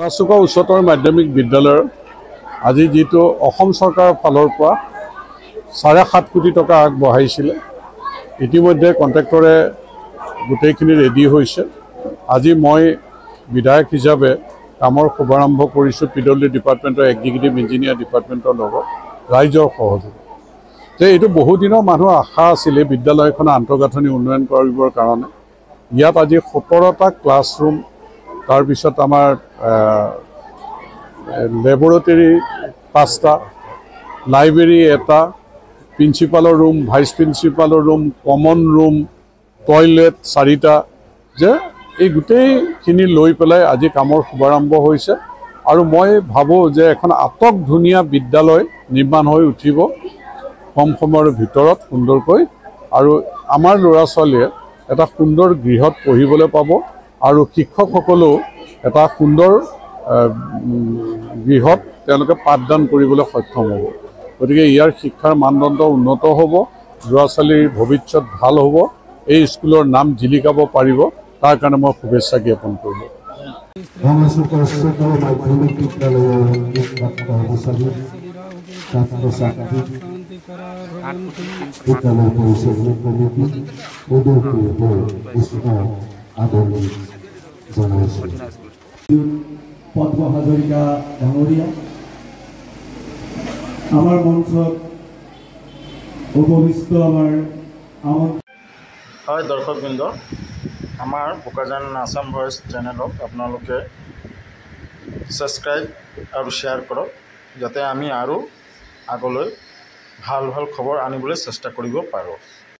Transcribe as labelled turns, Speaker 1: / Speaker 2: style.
Speaker 1: মাছুকা উচ্চতৰ মাধ্যমিক বিদ্যালয়ৰ আজি যেটো অসম চৰকাৰৰ ফালৰ পৰা 7.5 কোটি টকা আগবঢ়াইছিলে ইতিমধ্যে কন্ট্ৰাক্টৰে গোটেইখিনি ৰেডি হৈছে। আজি মই বিধায়ক হিচাপে কামৰ শুভাৰম্ভ কৰিছোঁ পিডব্লিউডি ডিপাৰ্টমেণ্টৰ এক্সিকিউটিভ ইঞ্জিনিয়াৰ ডিপাৰ্টমেণ্টৰ লগত ৰাইজৰ সহযোগত। যে এইটো বহু দিনৰ মানুহৰ আশা আছিল বিদ্যালয়খন আন্তঃগাঁথনি উন্নয়ন কৰিবৰ কাৰণে। ইয়াত আজি 17টা ক্লাছৰুম তাৰপিছত আমাৰ লেবৰেটৰী 5টা, লাইব্ৰেৰী এটা, প্ৰিন্সিপালৰ ৰুম, ভাইচ প্ৰিন্সিপালৰ ৰুম, কমন ৰুম, টয়লেট 4টা, যে এই গোটেইখিনি লৈ পেলাই আজি কামৰ শুভাৰম্ভ হৈছে। আৰু মই ভাবোঁ যে এখন আটক ধুনীয়া বিদ্যালয় নিৰ্মাণ হৈ উঠিব কম সময়ৰ ভিতৰত সুন্দৰকৈ, আৰু আমাৰ ল'ৰা ছোৱালীয়ে এটা সুন্দৰ গৃহত পঢ়িবলৈ পাব আৰু শিক্ষকসকলেও এটা সুন্দৰ গৃহত তেওঁলোকে পাঠদান কৰিবলৈ সক্ষম হ'ব। গতিকে ইয়াৰ শিক্ষাৰ মানদণ্ড উন্নত হ'ব, ল'ৰা ছোৱালীৰ ভৱিষ্যত ভাল হ'ব, এই স্কুলৰ নাম জিলিকাব পাৰিব, তাৰ কাৰণে মই শুভেচ্ছা জ্ঞাপন কৰিলোঁ।
Speaker 2: পদ্ম হাজৰিকা ডাঙৰীয়া আমাৰ মঞ্চত উপবিষ্ট আমাৰ
Speaker 3: হয় দৰ্শকবৃন্দ, আমাৰ বোকাজান আসাম ভইচ চেনেলক আপোনালোকে ছাবস্ক্ৰাইব আৰু শ্বেয়াৰ কৰক, যাতে আমি আৰু আগলৈ ভাল ভাল খবৰ আনিবলৈ চেষ্টা কৰিব পাৰোঁ।